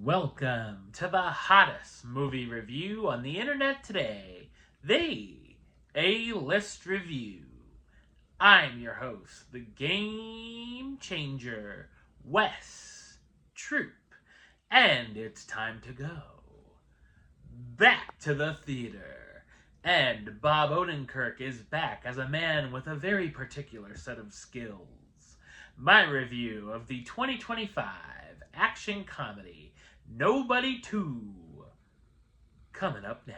Welcome to the hottest movie review on the internet today, the A-List Review. I'm your host, the Game Changer, Wes Troop, and it's time to go back to the theater. And Bob Odenkirk is back as a man with a very particular set of skills. My review of the 2025 action comedy Nobody 2, coming up now.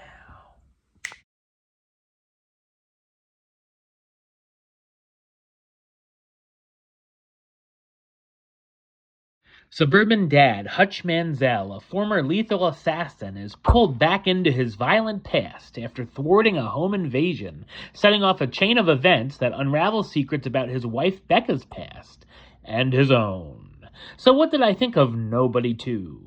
Suburban dad Hutch Mansell, a former lethal assassin, is pulled back into his violent past after thwarting a home invasion, setting off a chain of events that unravel secrets about his wife Becca's past and his own. So what did I think of Nobody 2?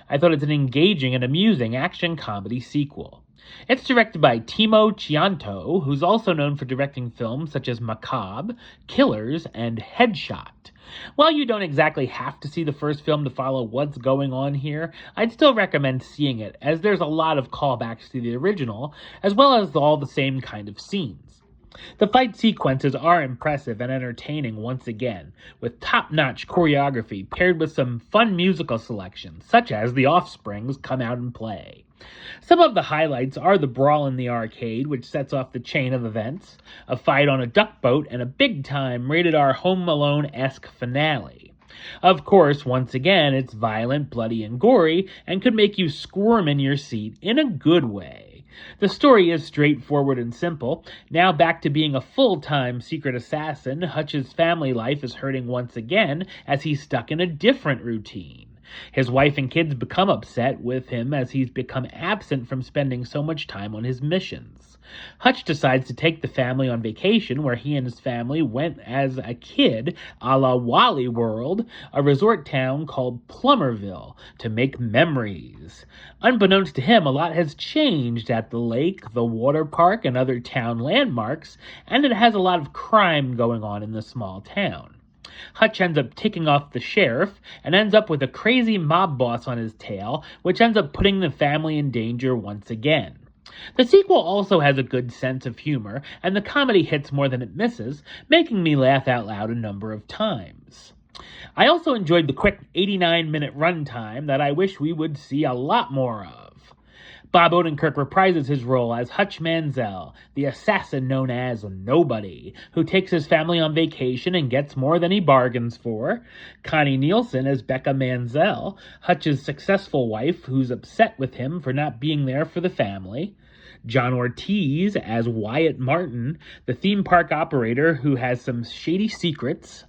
I thought it's an engaging and amusing action comedy sequel. It's directed by Timo Tjahjanto, who's also known for directing films such as Macabre, Killers, and Headshot. While you don't exactly have to see the first film to follow what's going on here, I'd still recommend seeing it, as there's a lot of callbacks to the original, as well as all the same kind of scenes. The fight sequences are impressive and entertaining once again, with top-notch choreography paired with some fun musical selections, such as The Offspring's Come Out and Play. Some of the highlights are the brawl in the arcade, which sets off the chain of events, a fight on a duck boat, and a big-time rated-R Home Alone-esque finale. Of course, once again, it's violent, bloody, and gory, and could make you squirm in your seat in a good way. The story is straightforward and simple. Now back to being a full-time secret assassin, Hutch's family life is hurting once again as he's stuck in a different routine. His wife and kids become upset with him as he's become absent from spending so much time on his missions. Hutch decides to take the family on vacation where he and his family went as a kid, a la Wally World, a resort town called Plummerville, to make memories. Unbeknownst to him, a lot has changed at the lake, the water park, and other town landmarks, and it has a lot of crime going on in the small town. Hutch ends up ticking off the sheriff and ends up with a crazy mob boss on his tail, which ends up putting the family in danger once again. The sequel also has a good sense of humor, and the comedy hits more than it misses, making me laugh out loud a number of times. I also enjoyed the quick 89-minute runtime that I wish we would see a lot more of. Bob Odenkirk reprises his role as Hutch Mansell, the assassin known as Nobody, who takes his family on vacation and gets more than he bargains for. Connie Nielsen as Becca Mansell, Hutch's successful wife who's upset with him for not being there for the family. John Ortiz as Wyatt Martin, the theme park operator who has some shady secrets.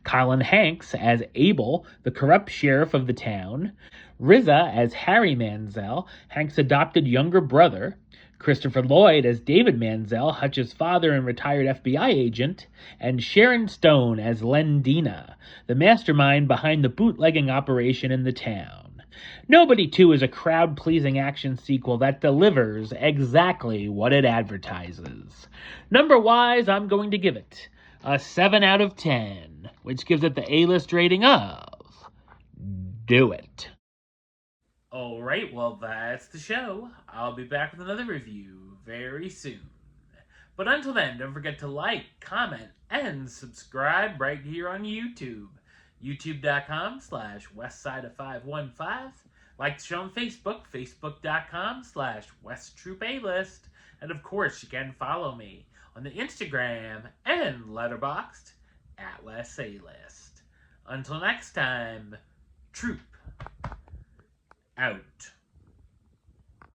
Colin Hanks as Abel, the corrupt sheriff of the town. Riza as Harry Mansell, Hank's adopted younger brother. Christopher Lloyd as David Mansell, Hutch's father and retired FBI agent. And Sharon Stone as Lendina, the mastermind behind the bootlegging operation in the town. Nobody 2 is a crowd-pleasing action sequel that delivers exactly what it advertises. Number-wise, I'm going to give it a 7 out of 10, which gives it the A-list rating of Do It. Alright, well that's the show. I'll be back with another review very soon. But until then, don't forget to like, comment, and subscribe right here on YouTube. YouTube.com/Westside515. Like the show on Facebook, Facebook.com/WestTroopAlist. And of course, you can follow me on the Instagram and Letterboxd at WesAlist. Until next time, Troop out.